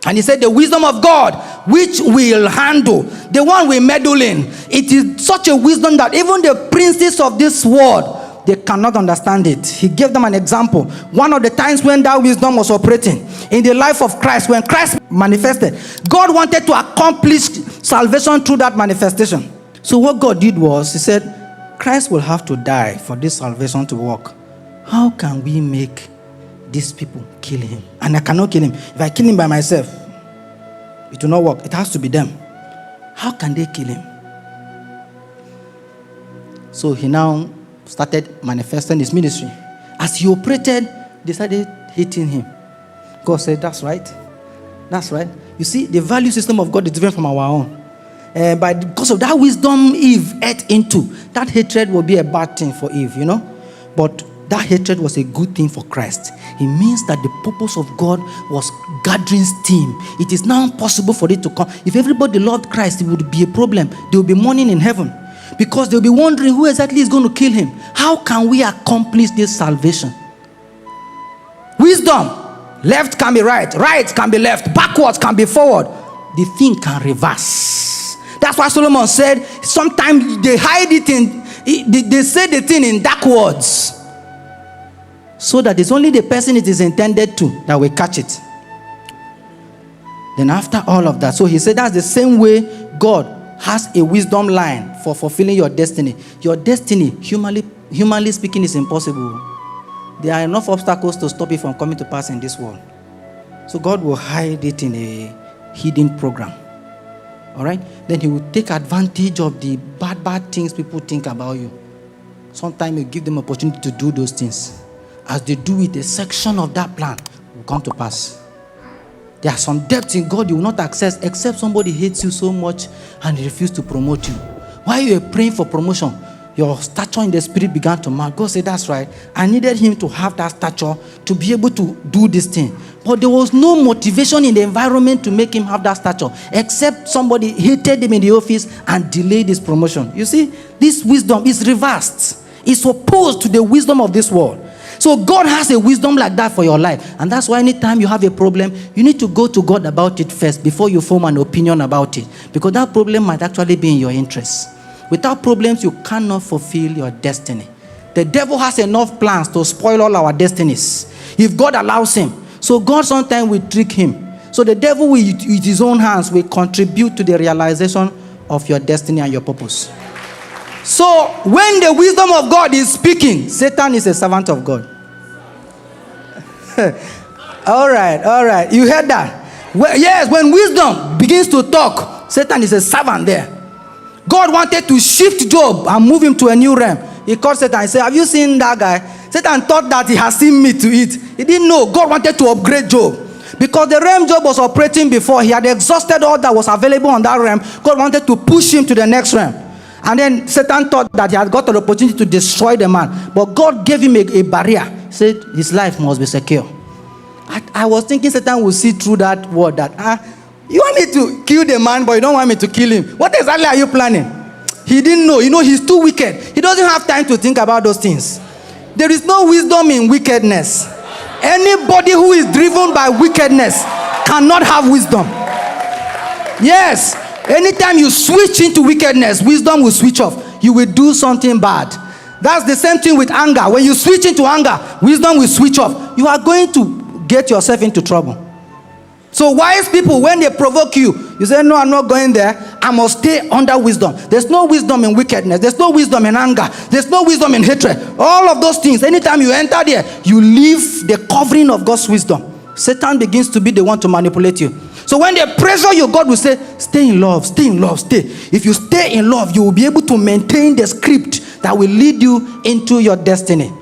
And he said the wisdom of God, which will handle, the one we meddle in, it is such a wisdom that even the princes of this world, they cannot understand it. He gave them an example. One of the times when that wisdom was operating in the life of Christ, when Christ manifested, God wanted to accomplish salvation through that manifestation. So what God did was, he said, Christ will have to die for this salvation to work. How can we make these people kill him? And I cannot kill him. If I kill him by myself, it will not work. It has to be them. How can they kill him? So he now started manifesting his ministry. As he operated, they started hating him. God said, that's right. That's right. You see, the value system of God is different from our own. But because of that wisdom Eve ate into, that hatred will be a bad thing for Eve, But that hatred was a good thing for Christ. It means that the purpose of God was gathering steam. It is now possible for it to come. If everybody loved Christ, it would be a problem. There will be mourning in heaven. Because they'll be wondering who exactly is going to kill him. How can we accomplish this salvation? Wisdom. Left can be right. Right can be left. Backwards can be forward. The thing can reverse. That's why Solomon said, sometimes they hide it they say the thing in dark words. So that it's only the person it is intended to that will catch it. Then after all of that, so he said that's the same way God has a wisdom line for fulfilling your destiny. Your destiny, humanly speaking, is impossible. There are enough obstacles to stop it from coming to pass in this world. So God will hide it in a hidden program. All right? Then he will take advantage of the bad things people think about you. Sometimes you give them opportunity to do those things. As they do it, a section of that plan will come to pass. There are some depths in God you will not access except somebody hates you so much and refuses to promote you. While you were praying for promotion, your stature in the spirit began to mount. God said, that's right. I needed him to have that stature to be able to do this thing. But there was no motivation in the environment to make him have that stature, except somebody hated him in the office and delayed his promotion. You see, this wisdom is reversed. It's opposed to the wisdom of this world. So God has a wisdom like that for your life. And that's why anytime you have a problem, you need to go to God about it first before you form an opinion about it. Because that problem might actually be in your interest. Without problems, you cannot fulfill your destiny. The devil has enough plans to spoil all our destinies if God allows him. So God sometimes will trick him. So the devil will, with his own hands, will contribute to the realization of your destiny and your purpose. So when the wisdom of God is speaking, Satan is a servant of God. All right. You heard that? Well, yes, when wisdom begins to talk, Satan is a servant there. God wanted to shift Job and move him to a new realm. He called Satan and said, have you seen that guy? Satan thought that he has seen meat to eat. He didn't know. God wanted to upgrade Job. Because the realm Job was operating before, he had exhausted all that was available on that realm. God wanted to push him to the next realm. And then Satan thought that he had got an opportunity to destroy the man. But God gave him a barrier. He said his life must be secure. I was thinking Satan will see through that word that, you want me to kill the man, but you don't want me to kill him. What exactly are you planning? He didn't know. He's too wicked. He doesn't have time to think about those things. There is no wisdom in wickedness. Anybody who is driven by wickedness cannot have wisdom. Yes. Anytime you switch into wickedness, wisdom will switch off. You will do something bad. That's the same thing with anger. When you switch into anger, wisdom will switch off. You are going to get yourself into trouble. So wise people, when they provoke you, you say, no, I'm not going there. I must stay under wisdom. There's no wisdom in wickedness. There's no wisdom in anger. There's no wisdom in hatred. All of those things, anytime you enter there, you leave the covering of God's wisdom. Satan begins to be the one to manipulate you. So when they pressure you, God will say, stay in love, stay in love, stay. If you stay in love, you will be able to maintain the script that will lead you into your destiny.